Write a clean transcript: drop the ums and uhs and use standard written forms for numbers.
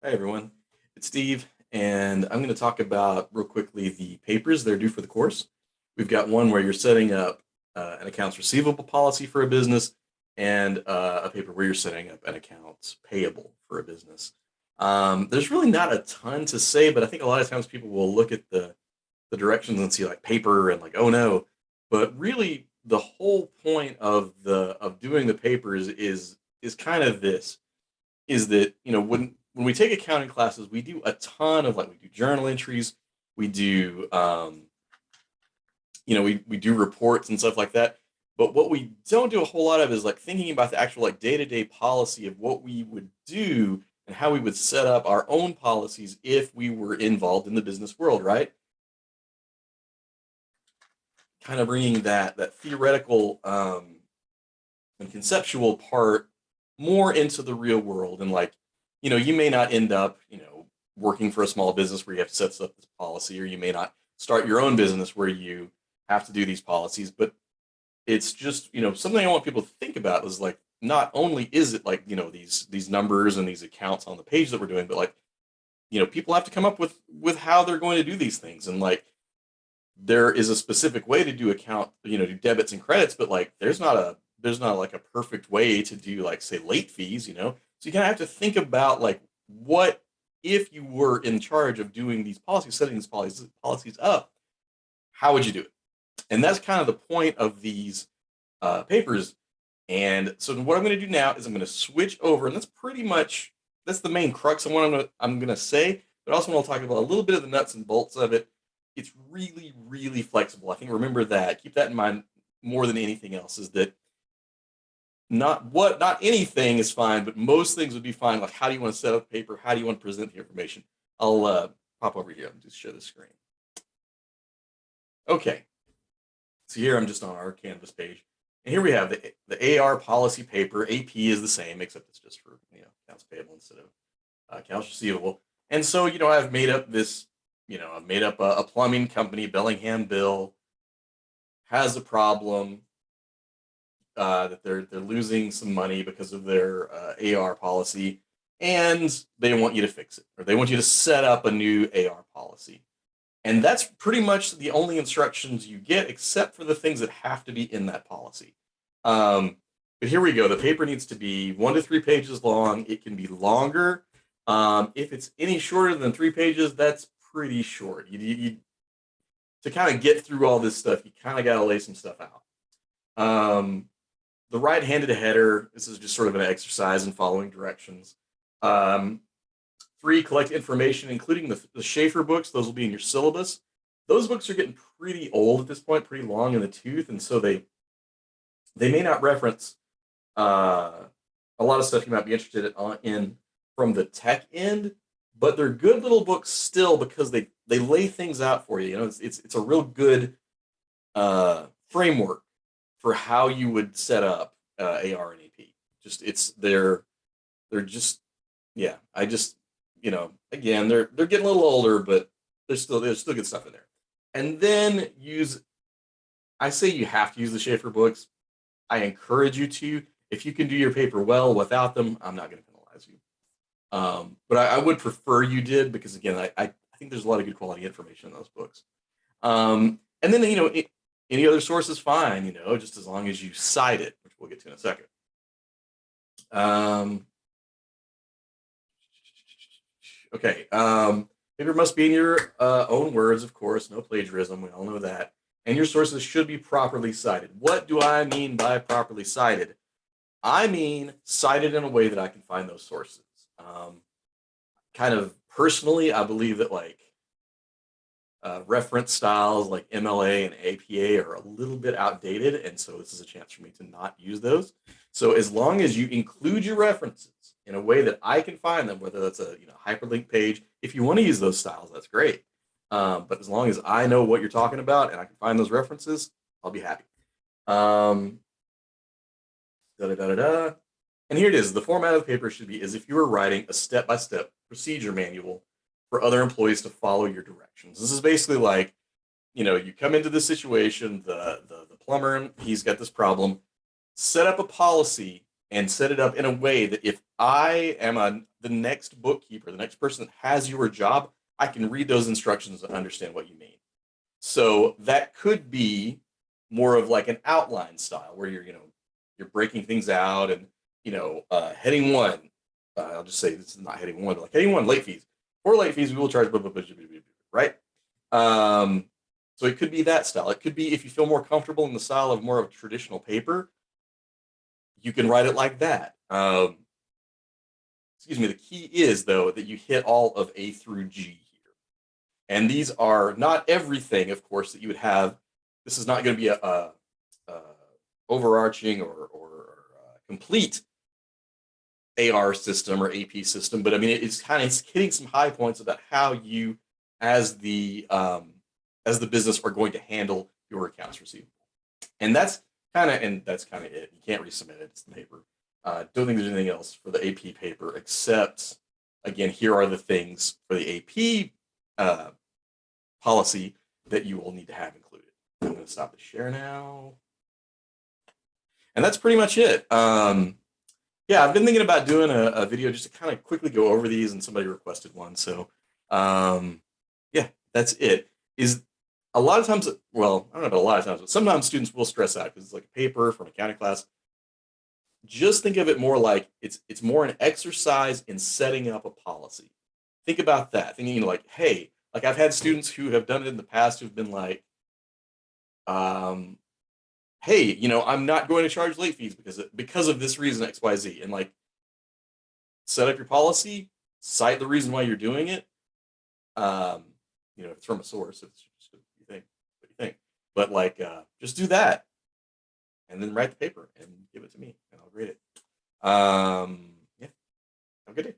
Hi, everyone. It's Steve, and I'm going to talk about real quickly the papers that are due for the course. We've got one where you're setting up an accounts receivable policy for a business, and a paper where you're setting up an accounts payable for a business. There's really not a ton to say, but I think a lot of times people will look at the directions and see like paper and like, oh no. But really, the whole point of the of doing the papers is kind of this is that when we take accounting classes, we do a ton of like we do journal entries, we do we do reports and stuff like that. But what we don't do a whole lot of is like thinking about the actual like day-to-day policy of what we would do and how we would set up our own policies if we were involved in the business world, right? Kind of bringing that theoretical and conceptual part more into the real world. And like, you may not end up, working for a small business where you have to set up this policy, or you may not start your own business where you have to do these policies. But it's just, something I want people to think about is like, not only is it like, these numbers and these accounts on the page that we're doing, but like, people have to come up with how they're going to do these things. And like, there is a specific way to do account, do debits and credits, but like there's not like a perfect way to do like say late fees. So you kind of have to think about like what if you were in charge of doing these policies, setting these policies up, how would you do it? And that's kind of the point of these papers. And so what I'm going to do now is I'm going to switch over, and that's the main crux of what I'm going to say. But I also want to talk about a little bit of the nuts and bolts of it. It's really, really flexible. I think remember that. Keep that in mind more than anything else. Is that not anything is fine, but most things would be fine. Like how do you want to set up paper? How do you want to present the information? I'll pop over here and just share the screen. Okay, so here I'm just on our Canvas page, and here we have the AR policy paper. AP is the same, except it's just for accounts payable instead of accounts receivable. And so I've made up this. I've made up a plumbing company, Bellingham Bill, has a problem that they're losing some money because of their AR policy, and they want you to fix it, or they want you to set up a new AR policy. And that's pretty much the only instructions you get, except for the things that have to be in that policy. But here we go. The paper needs to be 1 to 3 pages long. It can be longer. If it's any shorter than 3 pages, that's pretty short. To kind of get through all this stuff, you kind of got to lay some stuff out. The right-handed header, this is just sort of an exercise in following directions. 3, collect information, including the Schaefer books. Those will be in your syllabus. Those books are getting pretty old at this point, pretty long in the tooth, and so they may not reference a lot of stuff you might be interested in from the tech end, but they're good little books still because they lay things out for you. It's a real good framework for how you would set up AR and AP. Just they're just yeah. I just again they're getting a little older, but there's still good stuff in there. And then use I say you have to use the Schaefer books. I encourage you to. If you can do your paper well without them, I'm not going to penalize you. But I would prefer you did because again, I think there's a lot of good quality information in those books. And then any other source is fine, just as long as you cite it, which we'll get to in a second. Okay. Paper must be in your own words, of course. No plagiarism. We all know that. And your sources should be properly cited. What do I mean by properly cited? I mean cited in a way that I can find those sources. Kind of personally, I believe that like reference styles like MLA and APA are a little bit outdated, and so this is a chance for me to not use those. So as long as you include your references in a way that I can find them, whether that's a hyperlink page, if you want to use those styles, that's great. But as long as I know what you're talking about and I can find those references, I'll be happy. Da, da, da, da, da. And here it is. The format of the paper should be as if you were writing a step-by-step procedure manual for other employees to follow your directions. This is basically like, you come into this situation, the plumber, he's got this problem, set up a policy and set it up in a way that if I am the next bookkeeper, the next person that has your job, I can read those instructions and understand what you mean. So that could be more of like an outline style where you're breaking things out and, heading one. I'll just say this is not heading one, but like heading one, late fees. For late fees, we will charge blah, blah, blah, blah, blah, blah, right? Um, so it could be that style. It could be if you feel more comfortable in the style of more of a traditional paper, you can write it like that. Excuse me. The key is though that you hit all of A through G here, and these are not everything, of course, that you would have. This is not going to be a overarching or complete AR system or AP system, but I mean it's kind of hitting some high points about how you, as the business, are going to handle your accounts receivable, and that's kind of it. You can't resubmit it; it's the paper. Don't think there's anything else for the AP paper except, again, here are the things for the AP policy that you will need to have included. I'm going to stop the share now, and that's pretty much it. Yeah, I've been thinking about doing a video just to kind of quickly go over these, and somebody requested one. So, yeah, that's it. Is a lot of times, well, I don't know about a lot of times, but sometimes students will stress out because it's like a paper from a accounting class. Just think of it more like it's more an exercise in setting up a policy. Think about that. Thinking, like, hey, like I've had students who have done it in the past who've been like, um, hey, I'm not going to charge late fees because of this reason XYZ, and like set up your policy, cite the reason why you're doing it. Um, if it's from a source, it's just what you think. But like, just do that, and then write the paper and give it to me, and I'll grade it. Yeah, have a good day.